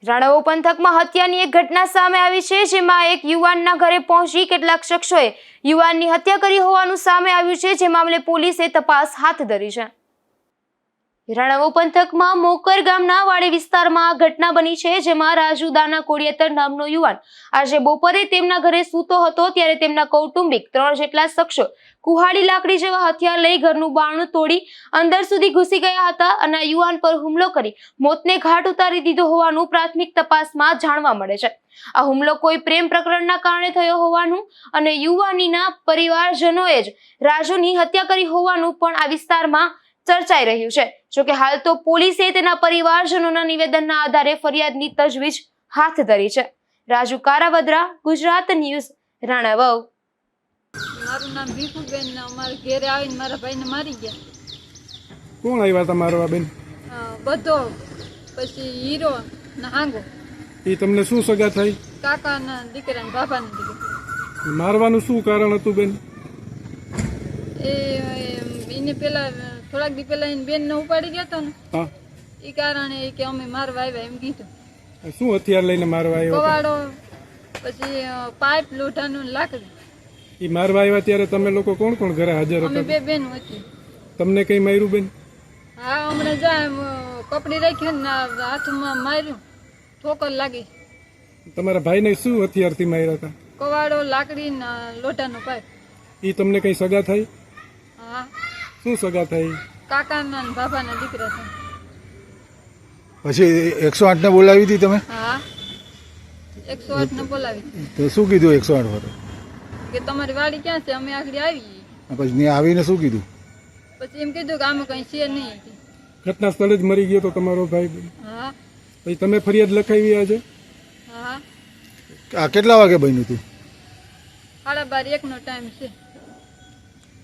રાણાવાવ પંથકમાં હત્યાની એક ઘટના સામે આવી છે, જેમાં એક યુવાનના ઘરે પહોંચી કેટલાક શખ્સોએ યુવાનની હત્યા કરી હોવાનું સામે આવ્યું છે, જે મામલે પોલીસે તપાસ હાથ ધરી છે। રાણાવાવ પંથકમાં મોકર ગામના વાડી વિસ્તારમાં આ ઘટના બની છે, જેમાં રાજુ દાના કોડિયાતર નામનો યુવાન આજે બપોરે તેમના ઘરે સૂતો હતો, ત્યારે તેમના કૌટુંબિક 3 જેટલા શખ્સો કુહાડી લાકડી જેવા હથિયાર લઈ ઘરનું બારણું તોડી અંદર સુધી ઘૂસી ગયા હતા અને યુવાન પર હુમલો કરી મોતને ઘાટ ઉતારી દીધો હોવાનું પ્રાથમિક તપાસમાં જાણવા મળે છે। આ હુમલો કોઈ પ્રેમ પ્રકરણના કારણે થયો હોવાનું અને યુવાનીના પરિવારજનોએ જ રાજુની હત્યા કરી હોવાનું પણ આ વિસ્તારમાં ચર્ચાઈ રહ્યું છે। જોકે હાલ તો પોલીસે તેના પરિવારજનોના નિવેદનના આધારે ફરિયાદની તજવીજ હાથ ધરી છે। રાજુ કારાવદરા, ગુજરાત ન્યૂઝ, રાણાવાવ। મારું નામ ભીખુબેન ને અમારા ઘરે આવીને મારા ભાઈને મારી ગયા। કોણ આવ્યા હતા મારવા બેન? બધો પછી હીરો ને હાંગો। એ તમને શું સગા થઈ? કાકાના દીકરા ને બાપાના દીકરા। મારવાનું શું કારણ હતું બેન? એને પેલા થોડાક દી પેલા એની બેન ને ઉપાડી ગયા હતા ને, હા, એ કારણે કે અમે મારવા આવ્યા એમ કીધું। શું હથિયાર લઈને મારવા આવ્યો? કવાડો, પછી પાઇપ, લોઢાનું લાકડી। એ મારવા આવ્યા ત્યારે તમે લોકો કોણ કોણ ઘરે હાજર અમે હતા? 2 બેન હતી। તમને કઈ માર્યું બેન? હા, હમણાં જાય કપડી રાખી ને હાથમાં માર્યું, ઠોકર લાગી। તમારા ભાઈને શું હથિયારથી માર્યા હતા? કવાડો, લાકડી ને લોઢાનો પાઇપ। એ તમને કઈ સગા થઈ? હા, શું સગા થઈ? કાકાના ને બાપાના દીકરા છે। પછી 108 ને બોલાવી હતી તમે? હા, 108 ને બોલાવી। તો શું કીધું 108 વાળો? કે તમારી વાડી ક્યાં છે? અમે આગળ આવી। પછી ત્યાં આવીને શું કીધું? પછી એમ કીધું કે આમાં કઈ છે નહીં। ઘટના સ્થળે જ મરી ગયો તો તમારો ભાઈ? હા, પછી તમે ફરિયાદ લખાવી આજે? હા, આ કેટલા વાગે બન્યું હતું? 12:30 નો ટાઈમ છે।